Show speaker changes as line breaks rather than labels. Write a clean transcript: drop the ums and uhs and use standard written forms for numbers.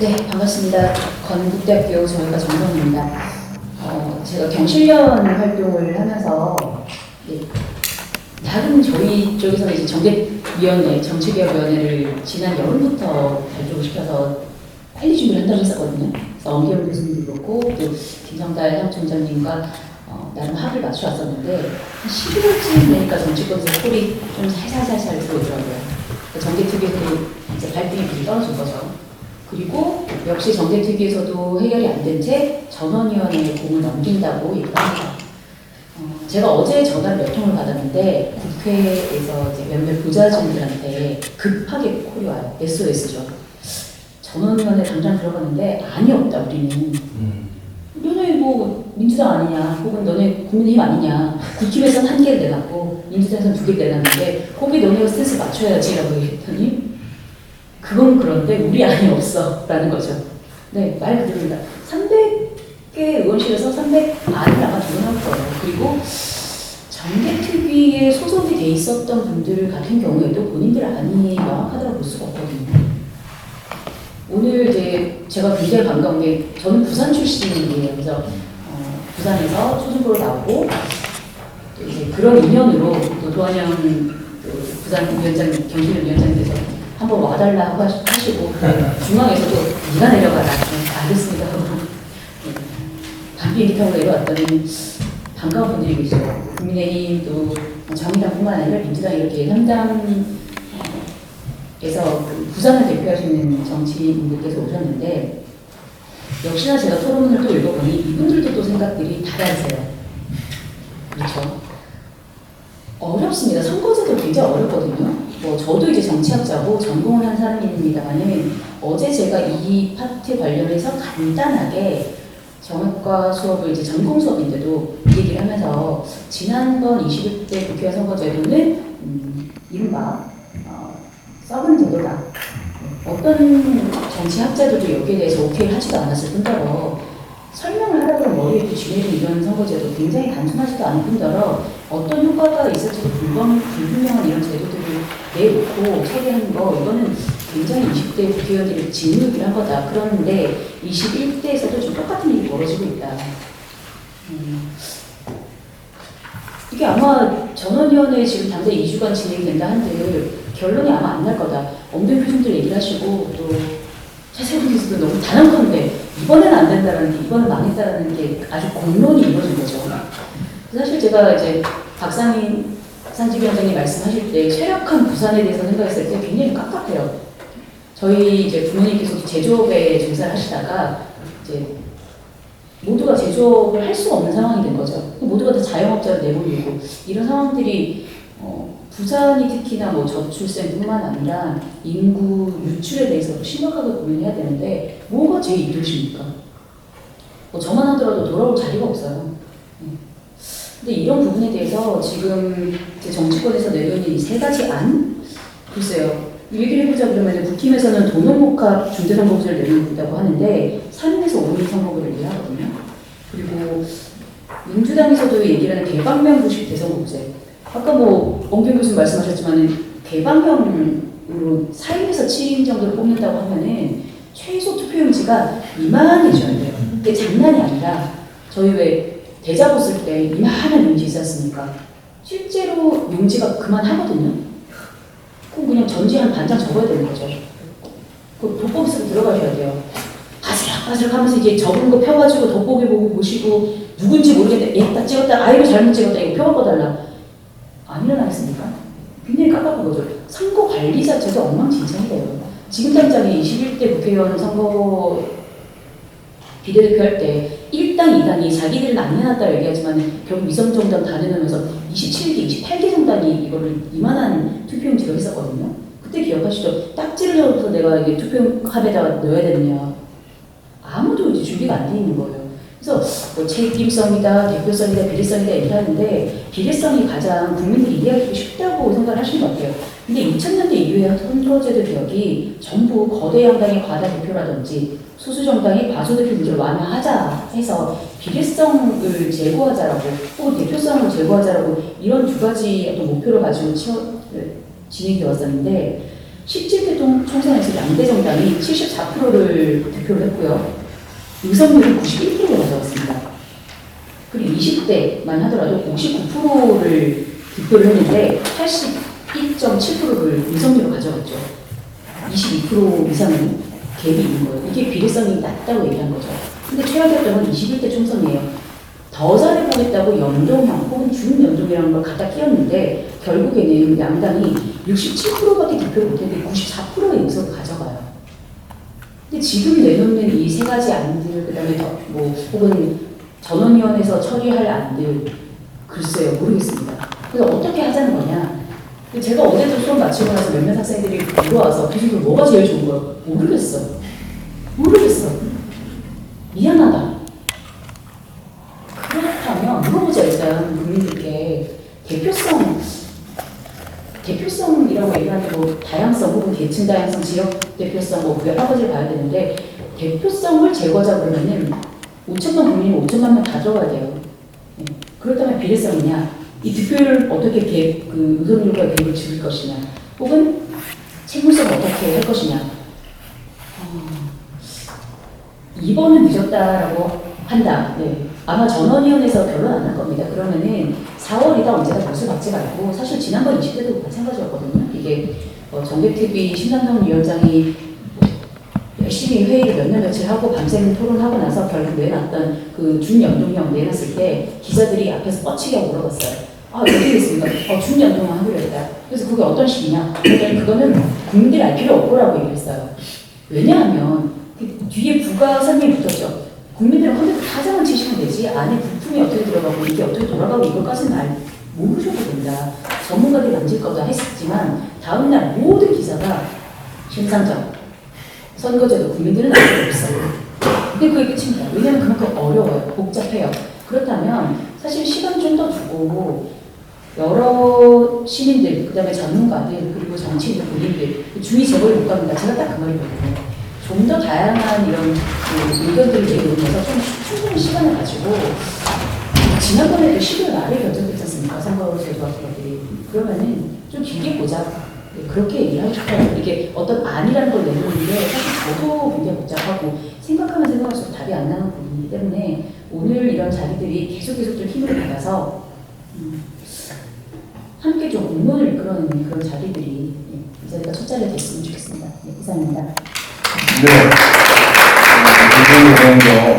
네, 반갑습니다. 건국대학교 정의과 정성입니다. 제가 경실련 활동을 하면서 나름 저희 쪽에서 이제 정책위원회, 정치개혁위원회를 지난 여름부터 발족을 시켜서 빨리 준비를 한다고 했었거든요. 그래서 엄기영 교수님도 그렇고 또 김성달 사무총장님과 나름 합을 맞춰왔었는데 11월쯤 되니까 정치권에서 콜이 좀 살살살살 들어오더라고요. 정개특위에서도 이제 발등에 불이 떨어진 거죠. 그리고 역시 정개특위에서도 해결이 안 된 채 전원위원회에 공을 넘긴다고 얘기를 합니다. 제가 어제 전화를 몇 통을 받았는데 국회에서 이제 몇몇 보좌진들한테 급하게 콜이 와요. SOS죠. 전원위원회 당장 들어가는데 안이 없다 우리는. 너네 뭐 민주당 아니냐, 혹은 너네 국민의힘 아니냐. 국힘에서는 한 개를 내놨고 민주당에서는 두 개를 내놨는데 거기 너네가 스탠스 맞춰야지라고 얘기했더니 그건 그런데 우리 안이 없어 라는 거죠. 네, 말 그대로입니다. 300개 의원실에서 300안을 아마 조정할 거예요. 그리고 정개특위에 소속이 돼 있었던 분들 같은 경우에도 본인들 안이 명확하다고 볼 수가 없거든요. 오늘 이제 제가 굉장히 반가운 게 저는 부산 출신이에요. 그래서 부산에서 초중고로 나오고 또 이제 그런 인연으로 또 도한영 부산 위원장, 경실련 위원장이 돼서 한번 와달라 하시고 중앙에서도 네가 내려가라. 알겠습니다 하고 비행기 타고 내려왔더니 반가운 분들이 계시죠. 국민의힘 또 정의당뿐만 아니라 민주당 이렇게 현장에서 부산을 대표하시는 정치인분들께서 오셨는데 역시나 제가 토론을 또 읽어보니 이분들도 또 생각들이 다 다르세요. 그렇죠. 어렵습니다. 선거제도 굉장히 어렵거든요. 저도 이제 정치학자고 전공을 한 사람입니다만은 어제 제가 이 파트 관련해서 간단하게 정학과 수업을 이제 전공 수업인데도 이 얘기를 하면서 지난번 21대 국회의원 선거제도는 이른바 썩은 제도다. 어떤 정치학자들도 여기에 대해서 오케이를 하지도 않았을 뿐더러 설명을 하라고 머리에 쥐내는 이런 선거제도 굉장히 단순하지도 않은 뿐더러 어떤 효과가 있을지도 불분명한 이런 제도들을 내놓고 처리하는 거 이거는 굉장히 20대 국회의원들이 직무유기를 한 거다. 그런데 21대에서도 좀 똑같은 일이 벌어지고 있다. 이게 아마 전원위원회 지금 당장 2주간 진행된다 한들 결론이 아마 안 날 거다. 엉뚱 표준들 얘기를 하시고 또 차세훈 교수도 너무 단언컨대 이번에는 안 된다는 게, 이번은 망했다라는 게 아주 공론이 이루어진 거죠. 사실 제가 이제 박상인 산지위원장님 말씀하실 때 최력한 부산에 대해서 생각했을 때 굉장히 깝깝해요. 저희 이제 부모님께서도 제조업에 종사를 하시다가 이제 모두가 제조업을 할 수가 없는 상황이 된 거죠. 모두가 다 자영업자로 내몰리고 이런 상황들이 부산이 특히나 저출생뿐만 아니라 인구 유출에 대해서도 심각하게 고민해야 되는데 뭐가 제일 이득입니까? 저만 하더라도 돌아올 자리가 없어요. 근데 이런 부분에 대해서 지금 정치권에서 내놓은 이 세 가지 안? 글쎄요. 얘기를 해보자 그러면 국힘에서는 도농목합 중대선거구제를 내놓는다고 하는데 3인에서 5인 선거구를 얘기하거든요. 그리고 민주당에서도 얘기를 하는 개방명구식 대선거구제. 아까 엄경 교수님 말씀하셨지만 개방형으로 4인에서 7인 정도를 뽑는다고 하면은 최소 투표용지가 이만해져야 돼요. 이게 장난이 아니라 저희 왜 대자보 쓸 때 이만한 용지 있지 않습니까? 실제로 용지가 그만하거든요. 그럼 그냥 전지 한 반장 적어야 되는 거죠. 그 돋보기 쓰고 들어가셔야 돼요. 바스락바스락 하면서 이제 적은 거 펴가지고 돋보기 보고 보시고 누군지 모르겠는데 딱 찍었다, 아이고 잘못 찍었다, 이거 표 바꿔달라. 안 일어나겠습니까? 굉장히 깝깝한 거죠. 선거 관리 자체도 엉망진창이 돼요. 지금 당장에 21대 국회의원 선거 비례대표 할 때 1당, 2당이 자기들은 안 내놨다 얘기하지만 결국 위성정당 다 내놓으면서 27개, 28개 정당이 이거를 이만한 투표용지로 했었거든요. 그때 기억하시죠? 딱지를 넣어서 내가 이게 투표함에다가 넣어야 되느냐. 아무도 이제 준비가 안 돼 있는 거예요. 그래서 책임성이다, 대표성이다, 비례성이다 얘기를 하는데 비례성이 가장 국민들이 이해하기 쉽다고 생각을 하시는 것 같아요. 근데 2000년대 이후에 선거제도 개혁이 전부 거대 양당의 과다 대표라든지 소수 정당의 과소대표 문제를 완화하자 해서 비례성을 제고하자라고 혹은 대표성을 제고하자라고 이런 두 가지 어떤 목표를 가지고 진행되어 왔었는데 17대 총선에서 양대 정당이 74%를 득표를 했고요. 의석률은 91%를 가져왔습니다. 그리고 20대만 하더라도 59%를 득표를 했는데 81.7%를 의석률로 가져갔죠. 22% 이상은 갭이 있는 거예요. 이게 비례성이 낮다고 얘기한 거죠. 근데 최악이었던 건 21대 총선이에요. 더 잘해보겠다고 연동형 혹은 준연동이라는 걸 갖다 끼웠는데 결국에는 양당이 67%밖에 득표를 못했는데 94%의 의석을 가져가요. 근데 지금 내놓는 이 세 가지 안들, 그 다음에 혹은 전원위원회에서 처리할 안들, 글쎄요, 모르겠습니다. 그래서 어떻게 하자는 거냐. 제가 어제도 수업 마치고 나서 몇몇 학생들이 물어와서 교수님 뭐가 제일 좋은 거야? 모르겠어. 미안하다. 그렇다면 물어보자. 일단 국민들께 대표성이라고 얘기하는 뭐 다양성 혹은 계층 다양성, 지역 대표성 뭐 여러 가지를 봐야 되는데 대표성을 제거하자 그러면은 5천만 국민이 5천만 명 다 들어가야 돼요. 그렇다면 비례성이냐? 이 득표율을 어떻게 의석률과 비율을 줄일 것이냐, 혹은 책무성을 어떻게 할 것이냐. 2번은 늦었다라고 한다. 네. 아마 전원위원회에서 결론 안 할 겁니다. 그러면은 4월이다 언제다 벌써 받지 말고, 사실 지난번 20대도 마찬가지였거든요. 이게 정대TV 신상동 위원장이 열심히 회의를 몇 날 며칠 하고 밤샘 토론하고 나서 결국 내놨던 그 준연동형 내놨을 때 기자들이 앞에서 뻗치게 하고 물어봤어요. 어떻게 됐습니까? 준연동형 하기로 했다. 그래서 그게 어떤 식이냐? 그거는 국민들이 알 필요 없고라고 얘기했어요. 왜냐하면 그 뒤에 부가 설명이 붙었죠. 국민들은 컴퓨터 타자만 치시면 되지 안에 부품이 어떻게 들어가고 이게 어떻게 돌아가고 이것까지는 모르셔도 된다. 전문가들이 만질 거다 했었지만 다음날 모든 기사가 심상정 선거제도 국민들은 알 수 없어요. 근데 그게 끝입니다. 왜냐하면 그만큼 어려워요. 복잡해요. 그렇다면 사실 시간 좀 더 두고 여러 시민들, 그 다음에 전문가들, 그리고 정치인들, 본인들 주의 제거를 못 갑니다. 제가 딱 그 말이거든요. 좀 더 다양한 이런 의견들을 제기해서 좀 충분히 시간을 가지고 지난번에도 12월 말에 결정됐지 않습니까? 선거제도 같은 것들이. 그러면은 좀 길게 보자. 그렇게 얘기를 하고 싶어요. 이게 어떤 안이라는 걸 내놓는데 사실 저도 굉장히 복잡하고 생각하면 생각할수록 답이 안 나는 부분이기 때문에 오늘 이런 자리들이 계속 좀 힘을 받아서 함께 좀 공론을 이끌어내는 그런 자리들이 이 자리가 첫 자리가 됐으면 좋겠습니다. 네, 이상입니다.
네.